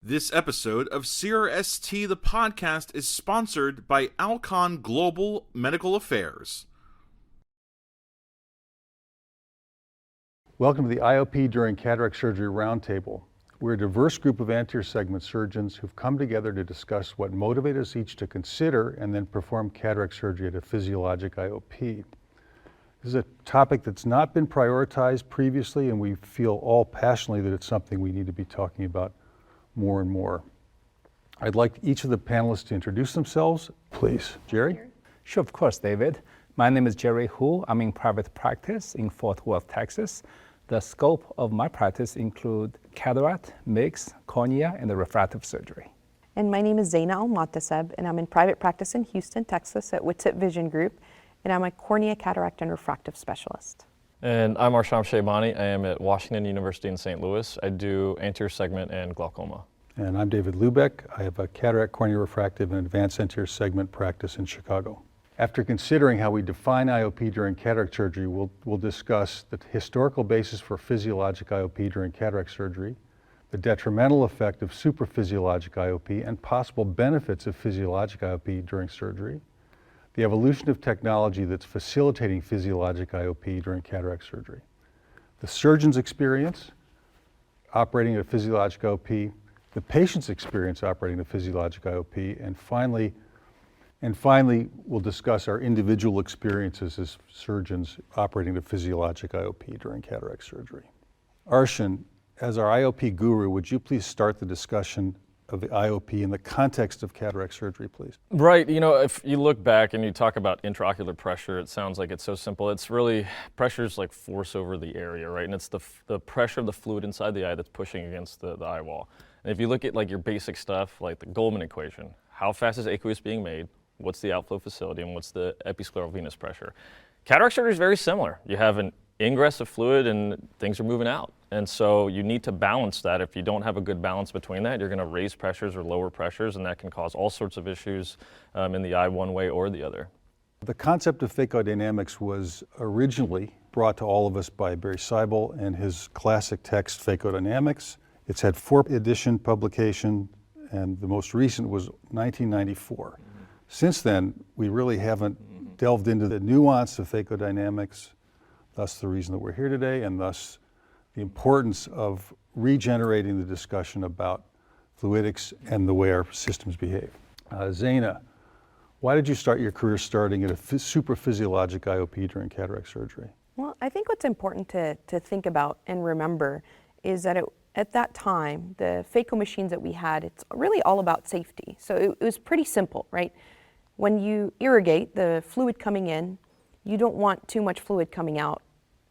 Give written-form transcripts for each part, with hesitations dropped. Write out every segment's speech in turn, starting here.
This episode of CRST the podcast is sponsored by Alcon Global Medical Affairs. Welcome to the IOP during cataract surgery roundtable. We're a diverse group of anterior segment surgeons who've come together to discuss what motivates us each to consider and then perform cataract surgery at a physiologic IOP. This is a topic that's not been prioritized previously, and we feel all passionately that it's something we need to be talking about more and more. I'd like each of the panelists to introduce themselves, please. Jerry? Sure, of course, David. My name is Jerry Hu. I'm in private practice in Fort Worth, Texas. The scope of my practice include cataract, MIGS, cornea, and the refractive surgery. And my name is Zaina Al-Mataseb, and I'm in private practice in Houston, Texas at Witsit Vision Group, and I'm a cornea, cataract, and refractive specialist. And I'm Arsham Shaybani. I am at Washington University in St. Louis. I do anterior segment and glaucoma. And I'm David Lubeck. I have a cataract, cornea refractive, and advanced anterior segment practice in Chicago. After considering how we define IOP during cataract surgery, we'll discuss the historical basis for physiologic IOP during cataract surgery, the detrimental effect of supraphysiologic IOP, and possible benefits of physiologic IOP during surgery, the evolution of technology that's facilitating physiologic IOP during cataract surgery, the surgeon's experience operating at a physiologic IOP, the patient's experience operating at a physiologic IOP, and finally, we'll discuss our individual experiences as surgeons operating the physiologic IOP during cataract surgery. Arshan, as our IOP guru, would you please start the discussion of the IOP in the context of cataract surgery, please? Right, if you look back and you talk about intraocular pressure, it sounds like it's so simple. It's really, pressure's like force over the area, right? And it's the pressure of the fluid inside the eye that's pushing against the eye wall. And if you look at like your basic stuff, like the Goldman equation, how fast is aqueous being made? What's the outflow facility, and what's the episcleral venous pressure? Cataract surgery is very similar. You have an ingress of fluid and things are moving out. And so you need to balance that. If you don't have a good balance between that, you're going to raise pressures or lower pressures, and that can cause all sorts of issues in the eye one way or the other. The concept of phacoidynamics was originally brought to all of us by Barry Seibel and his classic text, Phacoidynamics. It's had 4-edition publication, and the most recent was 1994. Since then, we really haven't delved into the nuance of phacoidynamics, thus the reason that we're here today, and thus the importance of regenerating the discussion about fluidics and the way our systems behave. Zaina, why did you start your career starting at a supraphysiologic IOP during cataract surgery? Well, I think what's important to think about and remember is that at that time, the phaco machines that we had, it's really all about safety. So it was pretty simple, right? When you irrigate the fluid coming in, you don't want too much fluid coming out,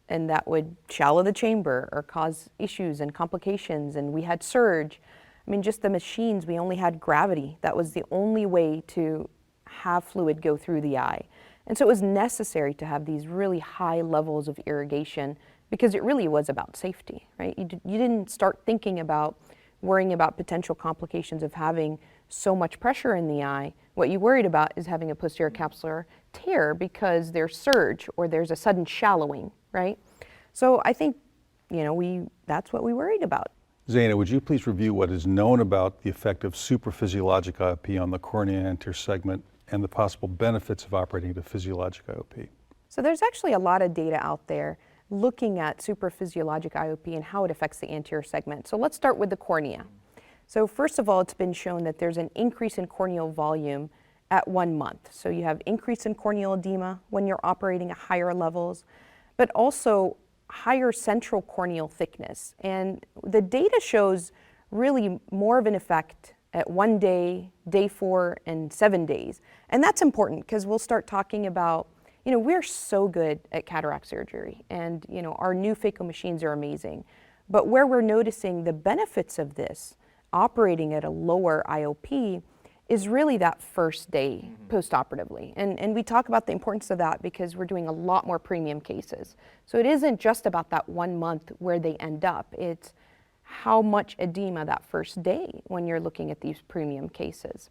and that would shallow the chamber or cause issues and complications, and we had surge. I mean, just the machines, we only had gravity. That was the only way to have fluid go through the eye. And so it was necessary to have these really high levels of irrigation because it really was about safety, right? You didn't start thinking about worrying about potential complications of having so much pressure in the eye. What you worried about is having a posterior capsular tear because there's surge or there's a sudden shallowing, right? So I think, that's what we worried about. Zaina, would you please review what is known about the effect of supraphysiologic IOP on the cornea and anterior segment and the possible benefits of operating at a physiologic IOP? So there's actually a lot of data out there looking at supraphysiologic IOP and how it affects the anterior segment. So let's start with the cornea. So first of all, it's been shown that there's an increase in corneal volume at 1 month. So you have increase in corneal edema when you're operating at higher levels, but also higher central corneal thickness. And the data shows really more of an effect at 1 day, day 4, and 7 days. And that's important because we'll start talking about, we're so good at cataract surgery, and our new phaco machines are amazing. But where we're noticing the benefits of this operating at a lower IOP is really that first day postoperatively. And we talk about the importance of that because we're doing a lot more premium cases. So it isn't just about that 1 month where they end up, it's how much edema that first day when you're looking at these premium cases.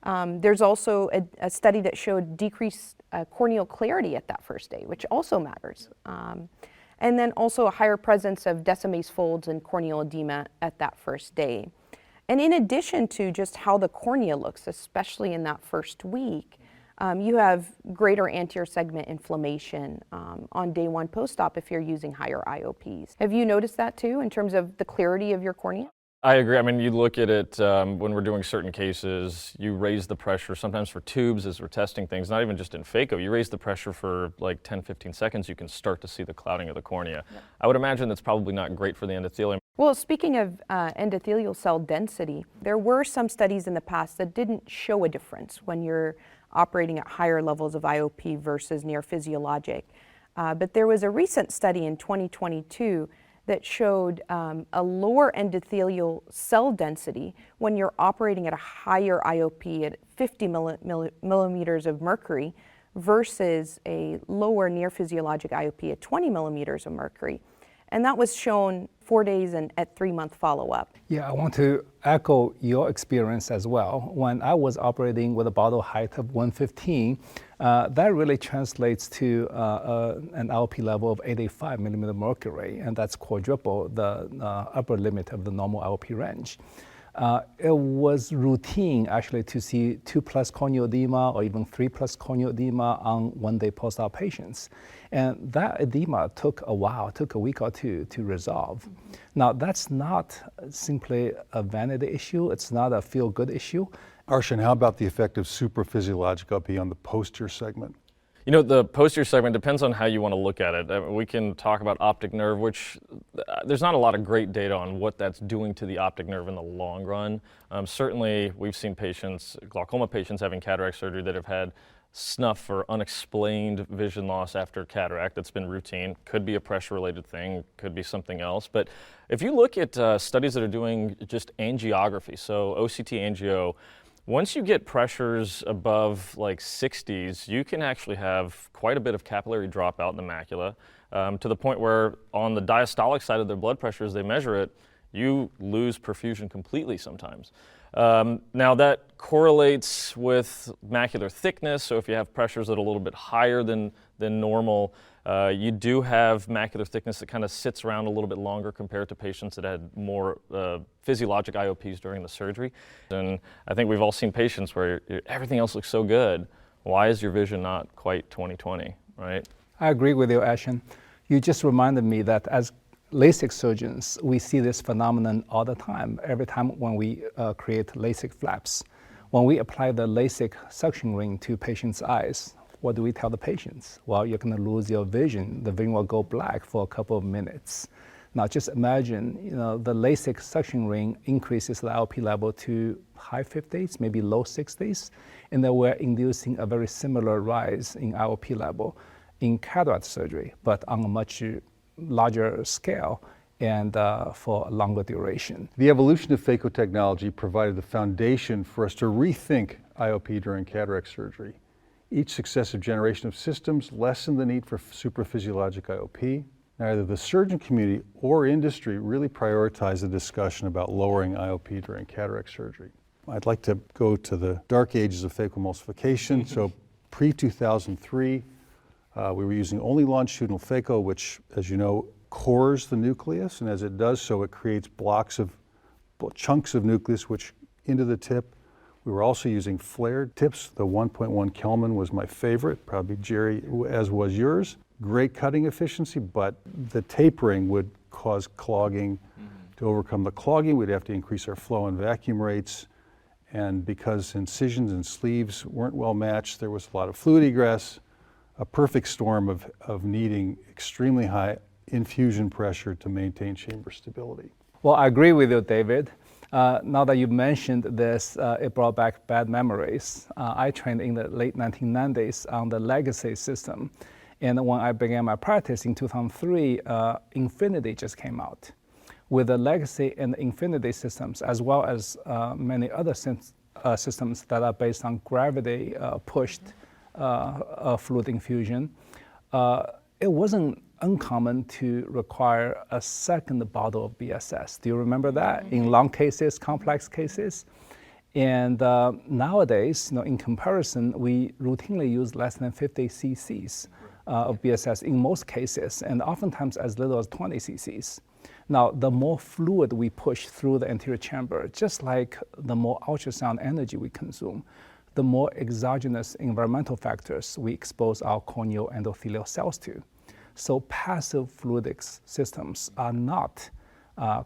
There's also a study that showed decreased corneal clarity at that first day, which also matters. And then also a higher presence of decimase folds and corneal edema at that first day. And in addition to just how the cornea looks, especially in that first week, you have greater anterior segment inflammation on day one post-op if you're using higher IOPs. Have you noticed that too in terms of the clarity of your cornea? I agree. I mean, you look at it when we're doing certain cases, you raise the pressure sometimes for tubes as we're testing things, not even just in phaco. You raise the pressure for like 10, 15 seconds, you can start to see the clouding of the cornea. Yeah. I would imagine that's probably not great for the endothelium. Well, speaking of endothelial cell density, there were some studies in the past that didn't show a difference when you're operating at higher levels of IOP versus near physiologic. But there was a recent study in 2022 that showed a lower endothelial cell density when you're operating at a higher IOP at 50 millimeters of mercury versus a lower near physiologic IOP at 20 millimeters of mercury. And that was shown 4 days and at 3-month follow-up. Yeah, I want to echo your experience as well. When I was operating with a bottle height of 115, that really translates to an IOP level of 85 millimeter mercury, and that's quadruple the upper limit of the normal IOP range. It was routine actually to see 2+ corneal edema or even 3+ corneal edema on 1-day post-op patients. And that edema took a while, took a week or two to resolve. Now, that's not simply a vanity issue. It's not a feel-good issue. Arshan, how about the effect of supraphysiologic IOP on the posterior segment? You know, the posterior segment depends on how you want to look at it. We can talk about optic nerve, which there's not a lot of great data on what that's doing to the optic nerve in the long run. Certainly, we've seen patients, glaucoma patients having cataract surgery that have had snuff or unexplained vision loss after cataract. That's been routine. Could be a pressure-related thing, could be something else. But if you look at studies that are doing just angiography, so OCT angio, once you get pressures above like 60s, you can actually have quite a bit of capillary dropout in the macula, to the point where on the diastolic side of their blood pressure, as they measure it, you lose perfusion completely sometimes. Now that correlates with macular thickness, so if you have pressures that are a little bit higher than normal, you do have macular thickness that kind of sits around a little bit longer compared to patients that had more physiologic IOPs during the surgery. And I think we've all seen patients where everything else looks so good. Why is your vision not quite 20/20, right? I agree with you, Ashen. You just reminded me that as LASIK surgeons, we see this phenomenon all the time, every time when we create LASIK flaps. When we apply the LASIK suction ring to patients' eyes, what do we tell the patients? Well, you're going to lose your vision. The vision will go black for a couple of minutes. Now, just imagine, the LASIK suction ring increases the IOP level to high 50s, maybe low 60s, and then we're inducing a very similar rise in IOP level in cataract surgery, but on a much larger scale and for a longer duration. The evolution of phaco technology provided the foundation for us to rethink IOP during cataract surgery. Each successive generation of systems lessened the need for supraphysiologic IOP. Neither the surgeon community or industry really prioritized the discussion about lowering IOP during cataract surgery. I'd like to go to the dark ages of phacoemulsification. So pre-2003, we were using only longitudinal phaco, which, as you know, cores the nucleus, and as it does so, it creates chunks of nucleus which into the tip. We were also using flared tips. The 1.1 Kelvin was my favorite, probably Jerry, as was yours. Great cutting efficiency, but the tapering would cause clogging. To overcome the clogging, we'd have to increase our flow and vacuum rates. And because incisions and sleeves weren't well matched, there was a lot of fluid egress, a perfect storm of needing extremely high infusion pressure to maintain chamber stability. Well, I agree with you, David. Now that you mentioned this, it brought back bad memories. I trained in the late 1990s on the legacy system. And when I began my practice in 2003, Infinity just came out. With the legacy and Infinity systems, as well as many other systems that are based on gravity-pushed fluid infusion, it wasn't uncommon to require a second bottle of BSS. Do you remember that? In long cases, complex cases? And nowadays, in comparison, we routinely use less than 50 cc's of BSS in most cases, and oftentimes as little as 20 cc's. Now, the more fluid we push through the anterior chamber, just like the more ultrasound energy we consume, the more exogenous environmental factors we expose our corneal endothelial cells to. So passive fluidics systems are not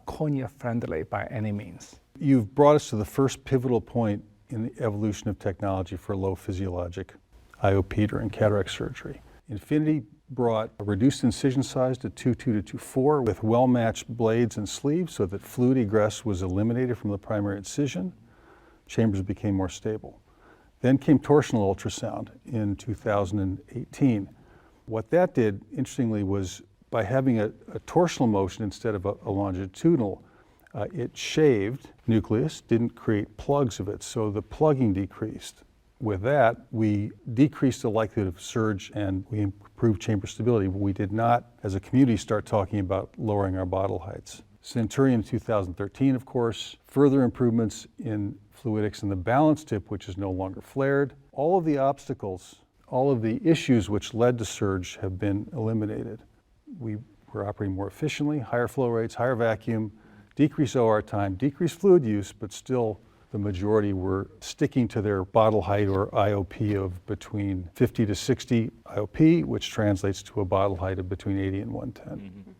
cornea-friendly by any means. You've brought us to the first pivotal point in the evolution of technology for low physiologic IOP during cataract surgery. Infinity brought a reduced incision size to 2.2 to 2.4 with well-matched blades and sleeves so that fluid egress was eliminated from the primary incision. Chambers became more stable. Then came torsional ultrasound in 2018. What that did, interestingly, was by having a torsional motion instead of a longitudinal, it shaved nucleus, didn't create plugs of it, so the plugging decreased. With that, we decreased the likelihood of surge and we improved chamber stability, but we did not, as a community, start talking about lowering our bottle heights. Centurion in 2013, of course, further improvements in fluidics in the balance tip, which is no longer flared. All of the obstacles, all of the issues which led to surge have been eliminated. We were operating more efficiently, higher flow rates, higher vacuum, decreased OR time, decreased fluid use, but still the majority were sticking to their bottle height or IOP of between 50 to 60 IOP, which translates to a bottle height of between 80 and 110. Mm-hmm.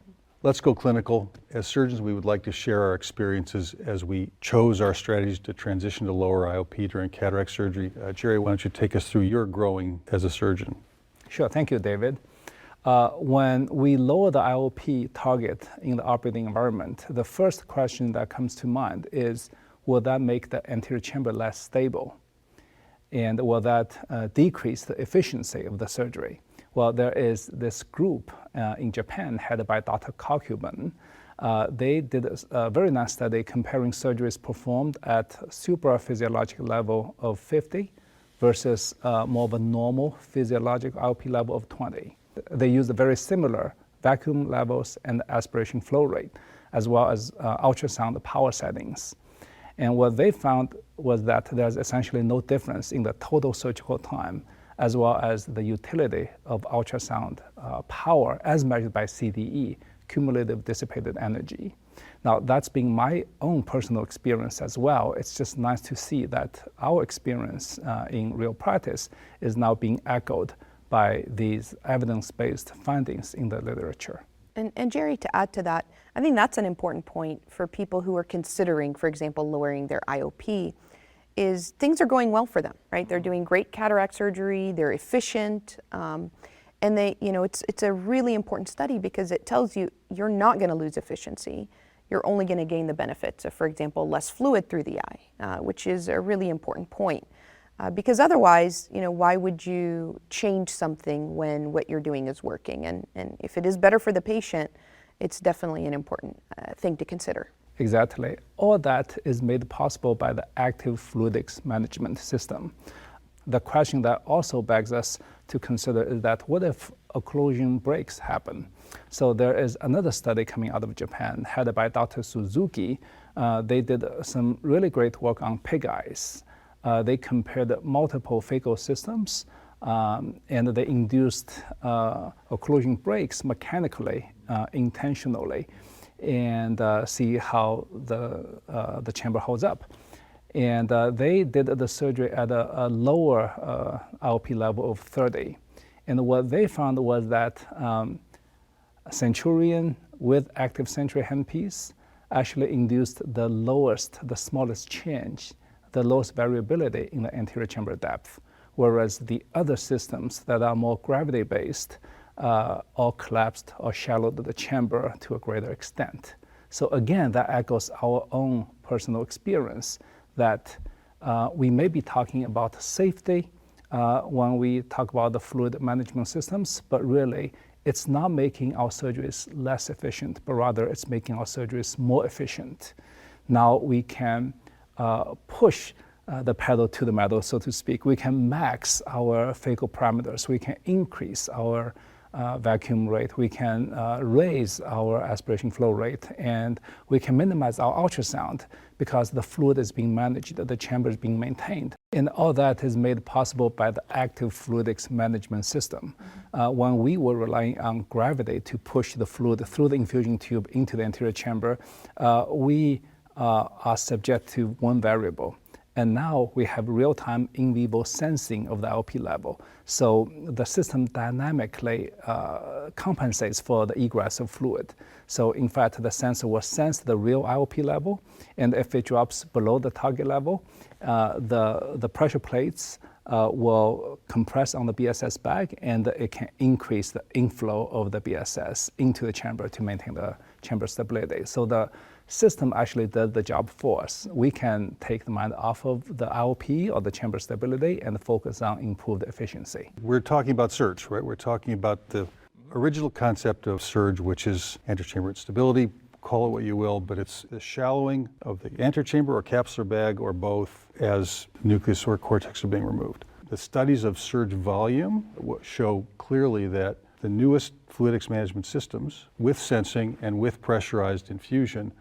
Let's go clinical. As surgeons, we would like to share our experiences as we chose our strategies to transition to lower IOP during cataract surgery. Jerry, why don't you take us through your growing as a surgeon? Sure, thank you, David. When we lower the IOP target in the operating environment, the first question that comes to mind is, will that make the anterior chamber less stable? And will that decrease the efficiency of the surgery? Well, there is this group in Japan headed by Dr. Kakuban. They did a very nice study comparing surgeries performed at supraphysiologic level of 50 versus more of a normal physiologic IOP level of 20. They used very similar vacuum levels and aspiration flow rate, as well as ultrasound power settings. And what they found was that there's essentially no difference in the total surgical time, as well as the utility of ultrasound power as measured by CDE, cumulative dissipated energy. Now, that's been my own personal experience as well. It's just nice to see that our experience in real practice is now being echoed by these evidence-based findings in the literature. And Jerry, to add to that, I think that's an important point for people who are considering, for example, lowering their IOP, is things are going well for them, right? They're doing great cataract surgery, they're efficient, and they, it's a really important study because it tells you you're not going to lose efficiency. You're only going to gain the benefits of, for example, less fluid through the eye, which is a really important point. Because otherwise, why would you change something when what you're doing is working? And if it is better for the patient, it's definitely an important thing to consider. Exactly. All that is made possible by the active fluidics management system. The question that also begs us to consider is that what if occlusion breaks happen? So there is another study coming out of Japan headed by Dr. Suzuki. They did some really great work on pig eyes. They compared multiple phaco systems and they induced occlusion breaks mechanically, intentionally, and see how the chamber holds up. And they did the surgery at a lower IOP level of 30. And what they found was that Centurion with active Century handpiece actually induced the lowest, the smallest change, the lowest variability in the anterior chamber depth, whereas the other systems that are more gravity-based all collapsed or shallowed the chamber to a greater extent. So again, that echoes our own personal experience that we may be talking about safety when we talk about the fluid management systems, but really it's not making our surgeries less efficient, but rather it's making our surgeries more efficient. Now we can push the pedal to the metal, so to speak. We can max our phaco parameters. We can increase our vacuum rate, we can raise our aspiration flow rate, and we can minimize our ultrasound because the fluid is being managed, the chamber is being maintained. And all that is made possible by the active fluidics management system. When we were relying on gravity to push the fluid through the infusion tube into the anterior chamber, we are subject to one variable. And now we have real-time in vivo sensing of the IOP level. So the system dynamically compensates for the egress of fluid. So in fact, the sensor will sense the real IOP level, and if it drops below the target level, the pressure plates will compress on the BSS bag, and it can increase the inflow of the BSS into the chamber to maintain the chamber stability. So the system actually does the job for us. We can take the mind off of the IOP or the chamber stability and focus on improved efficiency. We're talking about surge, right? We're talking about the original concept of surge, which is anterochamber instability, call it what you will, but it's the shallowing of the antechamber or capsular bag or both as nucleus or cortex are being removed. The studies of surge volume show clearly that the newest fluidics management systems with sensing and with pressurized infusion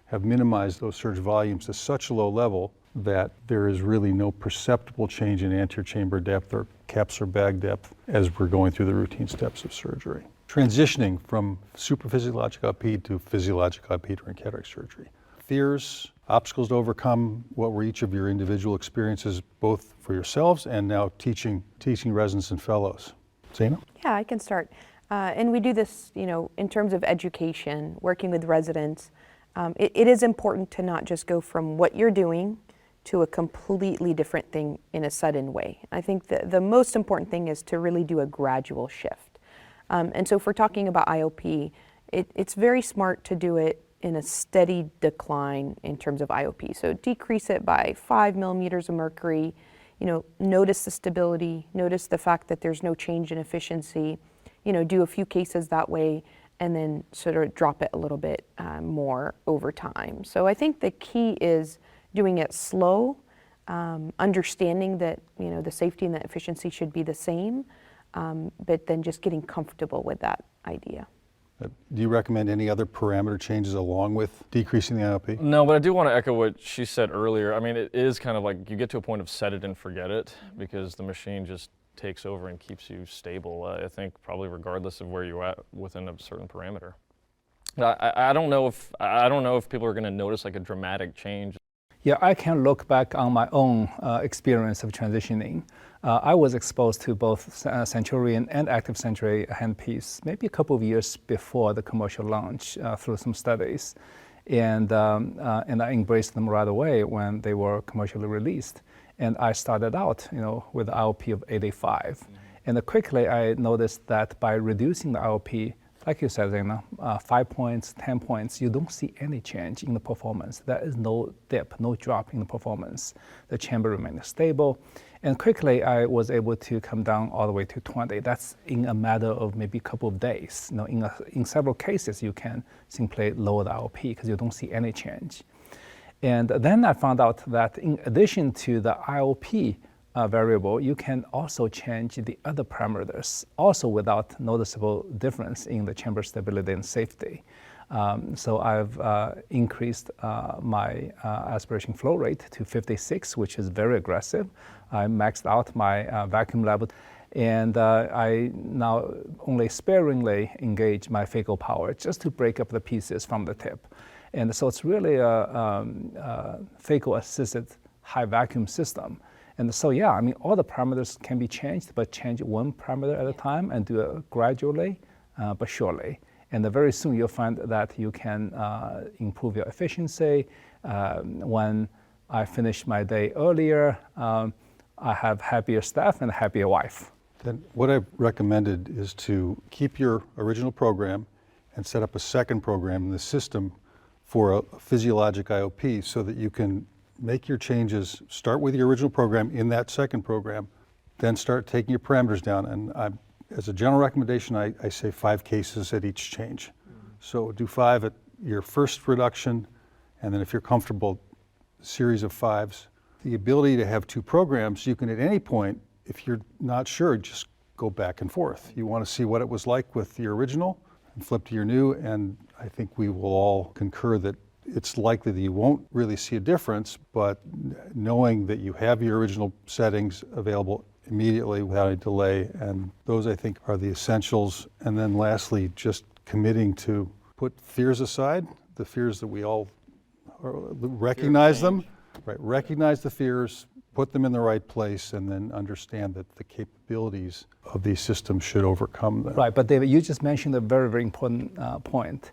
have minimized those surge volumes to such a low level that there is really no perceptible change in anterior chamber depth or capsular bag depth as we're going through the routine steps of surgery. Transitioning from supraphysiologic IOP to physiologic IOP during cataract surgery. Fears, obstacles to overcome, what were each of your individual experiences, both for yourselves and now teaching residents and fellows? Zaina? Yeah, I can start. And we do this, in terms of education, working with residents. It is important to not just go from what you're doing to a completely different thing in a sudden way. I think the most important thing is to really do a gradual shift. And so if we're talking about IOP, it's very smart to do it in a steady decline in terms of IOP. So decrease it by 5 millimeters of mercury, notice the stability, notice the fact that there's no change in efficiency, do a few cases that way, and then sort of drop it a little bit more over time. So I think the key is doing it slow, understanding that the safety and the efficiency should be the same, but then just getting comfortable with that idea. Do you recommend any other parameter changes along with decreasing the IOP? No, but I do want to echo what she said earlier. I mean, it is kind of like you get to a point of set it and forget it because the machine just takes over and keeps you stable, I think, probably regardless of where you're at within a certain parameter. I don't know if people are going to notice like a dramatic change. Yeah, I can look back on my own experience of transitioning. I was exposed to both Centurion and Active Century handpiece maybe a couple of years before the commercial launch through some studies. And I embraced them right away when they were commercially released. And I started out, with an IOP of 85. And quickly I noticed that by reducing the IOP, like you said, Zaina, 5 points, 10 points, you don't see any change in the performance. There is no dip, no drop in the performance. The chamber remained stable. And quickly I was able to come down all the way to 20. That's in a matter of maybe a couple of days. In several cases, you can simply lower the IOP because you don't see any change. And then I found out that in addition to the IOP variable, you can also change the other parameters, also without noticeable difference in the chamber stability and safety. So I've increased my aspiration flow rate to 56, which is very aggressive. I maxed out my vacuum level, and I now only sparingly engage my phaco power just to break up the pieces from the tip. And so it's really a phaco-assisted high vacuum system. And so, yeah, I mean, all the parameters can be changed, but change one parameter at a time and do it gradually, but surely. And very soon you'll find that you can improve your efficiency. When I finish my day earlier, I have happier staff and a happier wife. Then what I've recommended is to keep your original program and set up a second program in the system for a physiologic IOP so that you can make your changes, start with your original program in that second program, then start taking your parameters down. And as a general recommendation, I say 5 cases at each change. So do 5 at your first reduction, and then if you're comfortable, a series of 5s. The ability to have 2 programs, you can at any point, if you're not sure, just go back and forth. You want to see what it was like with your original and flip to your new, and I think we will all concur that it's likely that you won't really see a difference, but knowing that you have your original settings available immediately without a delay, and those I think are the essentials. And then lastly, just committing to put fears aside, the fears that we all recognize them, right? Recognize the fears, put them in the right place, and then understand that the capabilities of these systems should overcome them. Right, but David, you just mentioned a very, very important point.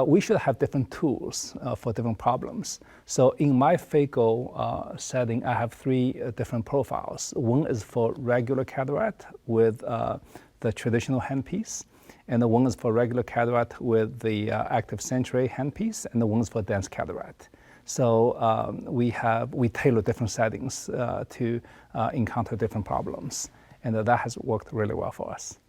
We should have different tools for different problems. So in my phaco setting, I have three different profiles. One is for regular cataract with the traditional handpiece, and the one is for regular cataract with the active century handpiece, and the one is for dense cataract. So we tailor different settings to encounter different problems, and that has worked really well for us.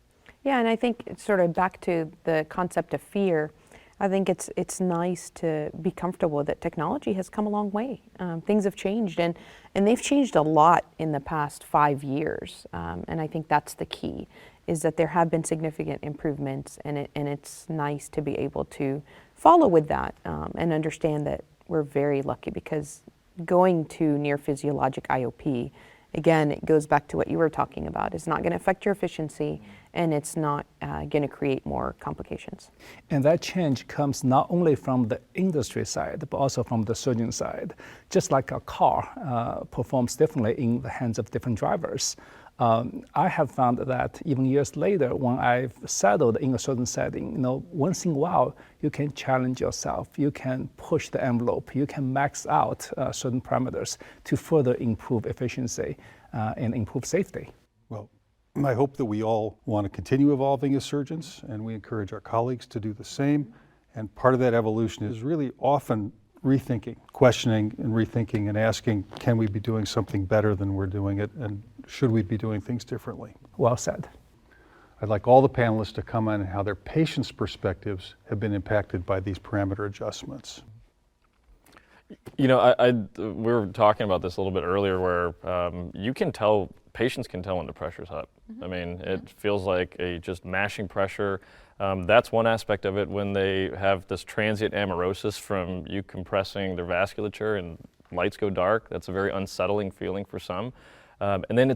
Yeah, and I think it's sort of back to the concept of fear. I think it's nice to be comfortable that technology has come a long way. Things have changed, and they've changed a lot in the past 5 years. And I think that's the key, is that there have been significant improvements, and it's nice to be able to follow with that and understand that we're very lucky, because going to near physiologic IOP, again, it goes back to what you were talking about. It's not going to affect your efficiency, and it's not going to create more complications. And that change comes not only from the industry side, but also from the surgeon side. Just like a car performs differently in the hands of different drivers, I have found that even years later, when I've settled in a certain setting, once in a while, you can challenge yourself, you can push the envelope, you can max out certain parameters to further improve efficiency and improve safety. Well, I hope that we all want to continue evolving as surgeons, and we encourage our colleagues to do the same. And part of that evolution is really often rethinking, questioning and rethinking and asking, can we be doing something better than we're doing it, and should we be doing things differently? Well said. I'd like all the panelists to comment on how their patients' perspectives have been impacted by these parameter adjustments. We were talking about this a little bit earlier, where you can tell, patients can tell when the pressure's up. I mean, it feels like a just mashing pressure. That's one aspect of it. When they have this transient amaurosis from you compressing their vasculature and lights go dark, that's a very unsettling feeling for some. And then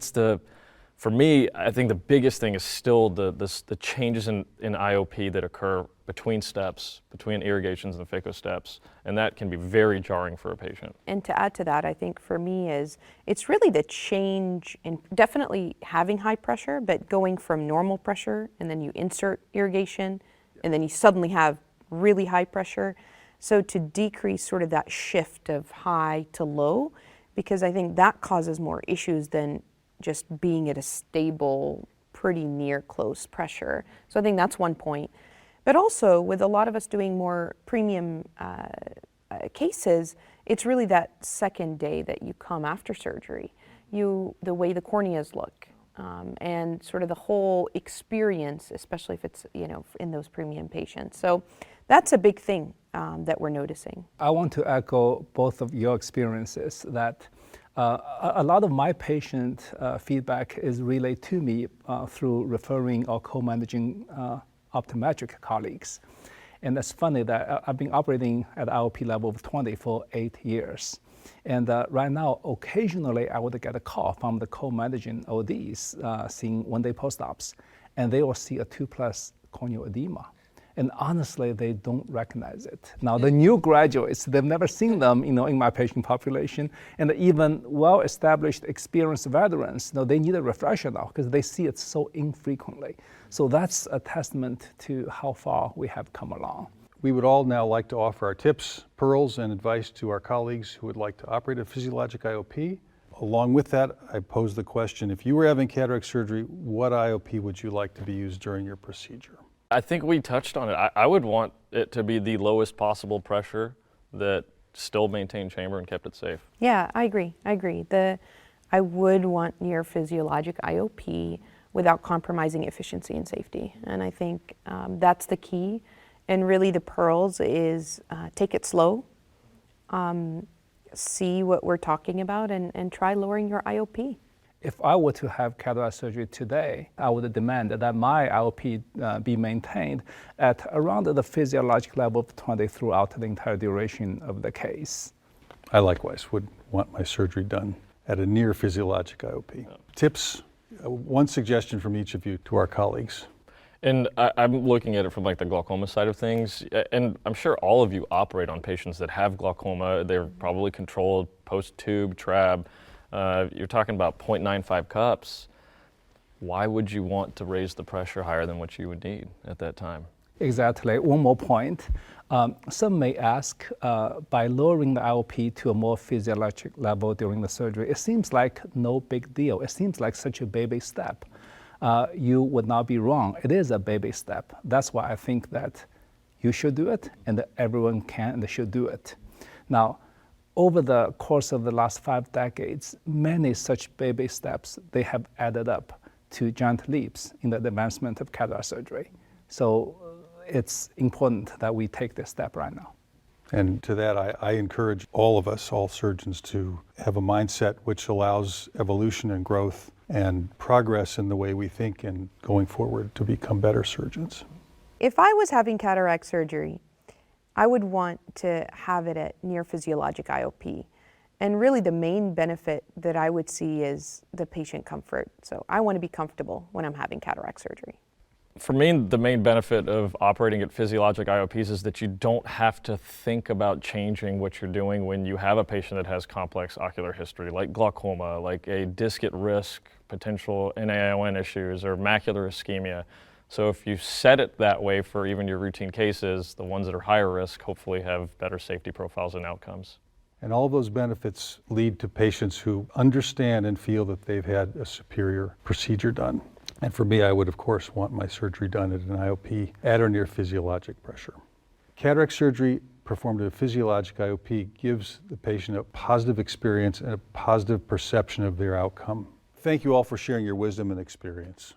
for me, I think the biggest thing is still the changes in IOP that occur between steps, between irrigations and phaco steps, and that can be very jarring for a patient. And to add to that, I think for me it's really the change in definitely having high pressure, but going from normal pressure, and then you insert irrigation, and then you suddenly have really high pressure. So to decrease sort of that shift of high to low, because I think that causes more issues than just being at a stable, pretty near close pressure. So I think that's one point. But also, with a lot of us doing more premium cases, it's really that second day that you come after surgery. The way the corneas look, and sort of the whole experience, especially if it's in those premium patients. So that's a big thing that we're noticing. I want to echo both of your experiences that a lot of my patient feedback is relayed to me through referring or co-managing optometric colleagues. And it's funny that I've been operating at IOP level of 20 for 8 years. And right now, occasionally I would get a call from the co-managing ODs seeing one-day post-ops, and they will see a 2+ corneal edema. And honestly, they don't recognize it. Now, the new graduates, they've never seen them, in my patient population, and even well-established, experienced veterans, they need a refresher now because they see it so infrequently. So that's a testament to how far we have come along. We would all now like to offer our tips, pearls, and advice to our colleagues who would like to operate a physiologic IOP. Along with that, I pose the question, if you were having cataract surgery, what IOP would you like to be used during your procedure? I think we touched on it. I would want it to be the lowest possible pressure that still maintained chamber and kept it safe. Yeah, I agree. I would want near physiologic IOP without compromising efficiency and safety. And I think that's the key. And really the pearls is take it slow, see what we're talking about, and try lowering your IOP. If I were to have cataract surgery today, I would demand that my IOP be maintained at around the physiologic level of 20 throughout the entire duration of the case. I likewise would want my surgery done at a near physiologic IOP. Tips, one suggestion from each of you to our colleagues. And I'm looking at it from like the glaucoma side of things, and I'm sure all of you operate on patients that have glaucoma. They're probably controlled post-tube, trab. You're talking about 0.95 cups. Why would you want to raise the pressure higher than what you would need at that time? Exactly. One more point. Some may ask, by lowering the IOP to a more physiologic level during the surgery, it seems like no big deal. It seems like such a baby step. You would not be wrong. It is a baby step. That's why I think that you should do it, and that everyone can and should do it. Now, over the course of the last 5 decades, many such baby steps, they have added up to giant leaps in the advancement of cataract surgery. So it's important that we take this step right now. And to that, I encourage all of us, all surgeons, to have a mindset which allows evolution and growth and progress in the way we think and going forward to become better surgeons. If I was having cataract surgery, I would want to have it at near physiologic IOP. And really the main benefit that I would see is the patient comfort. So I want to be comfortable when I'm having cataract surgery. For me, the main benefit of operating at physiologic IOPs is that you don't have to think about changing what you're doing when you have a patient that has complex ocular history, like glaucoma, like a disc at risk, potential NAION issues, or macular ischemia. So if you set it that way for even your routine cases, the ones that are higher risk hopefully have better safety profiles and outcomes. And all those benefits lead to patients who understand and feel that they've had a superior procedure done. And for me, I would, of course, want my surgery done at an IOP at or near physiologic pressure. Cataract surgery performed at a physiologic IOP gives the patient a positive experience and a positive perception of their outcome. Thank you all for sharing your wisdom and experience.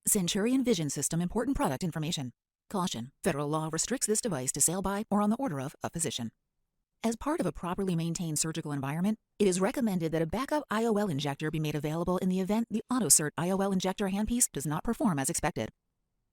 Centurion Vision System important product information. Caution, federal law restricts this device to sale by or on the order of a physician. As part of a properly maintained surgical environment, it is recommended that a backup IOL injector be made available in the event the AutoCert IOL injector handpiece does not perform as expected.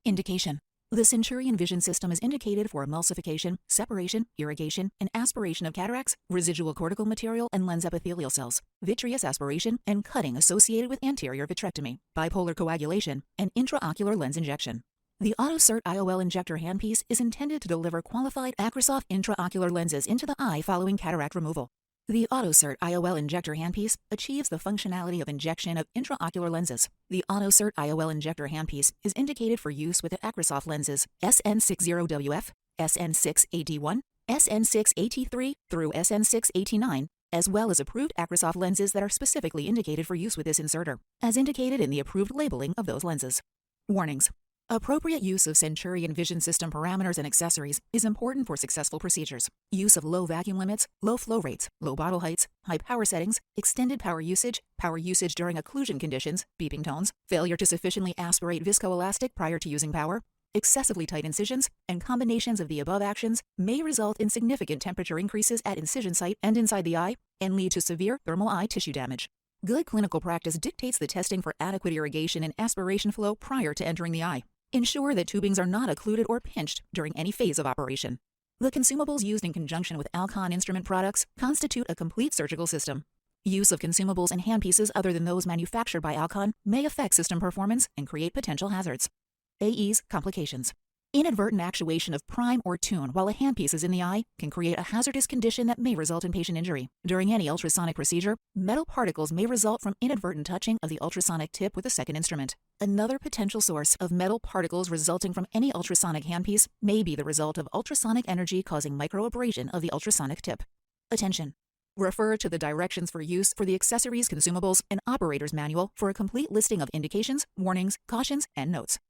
Indication. The Centurion Vision System is indicated for emulsification, separation, irrigation, and aspiration of cataracts, residual cortical material and lens epithelial cells, vitreous aspiration, and cutting associated with anterior vitrectomy, bipolar coagulation, and intraocular lens injection. The AutoCert IOL injector handpiece is intended to deliver qualified Acrosoft intraocular lenses into the eye following cataract removal. The AutoCert IOL injector handpiece achieves the functionality of injection of intraocular lenses. The AutoCert IOL injector handpiece is indicated for use with the Acrosoft lenses SN60WF, SN6AT1, SN6AT3 through SN6AT9, as well as approved Acrosoft lenses that are specifically indicated for use with this inserter, as indicated in the approved labeling of those lenses. Warnings. Appropriate use of Centurion Vision System parameters and accessories is important for successful procedures. Use of low vacuum limits, low flow rates, low bottle heights, high power settings, extended power usage during occlusion conditions, beeping tones, failure to sufficiently aspirate viscoelastic prior to using power, excessively tight incisions, and combinations of the above actions may result in significant temperature increases at incision site and inside the eye and lead to severe thermal eye tissue damage. Good clinical practice dictates the testing for adequate irrigation and aspiration flow prior to entering the eye. Ensure that tubings are not occluded or pinched during any phase of operation. The consumables used in conjunction with Alcon instrument products constitute a complete surgical system. Use of consumables and handpieces other than those manufactured by Alcon may affect system performance and create potential hazards. AEs, complications. Inadvertent actuation of prime or tune while a handpiece is in the eye can create a hazardous condition that may result in patient injury. During any ultrasonic procedure, metal particles may result from inadvertent touching of the ultrasonic tip with a second instrument. Another potential source of metal particles resulting from any ultrasonic handpiece may be the result of ultrasonic energy causing microabrasion of the ultrasonic tip. Attention! Refer to the directions for use for the accessories, consumables, and operator's manual for a complete listing of indications, warnings, cautions, and notes.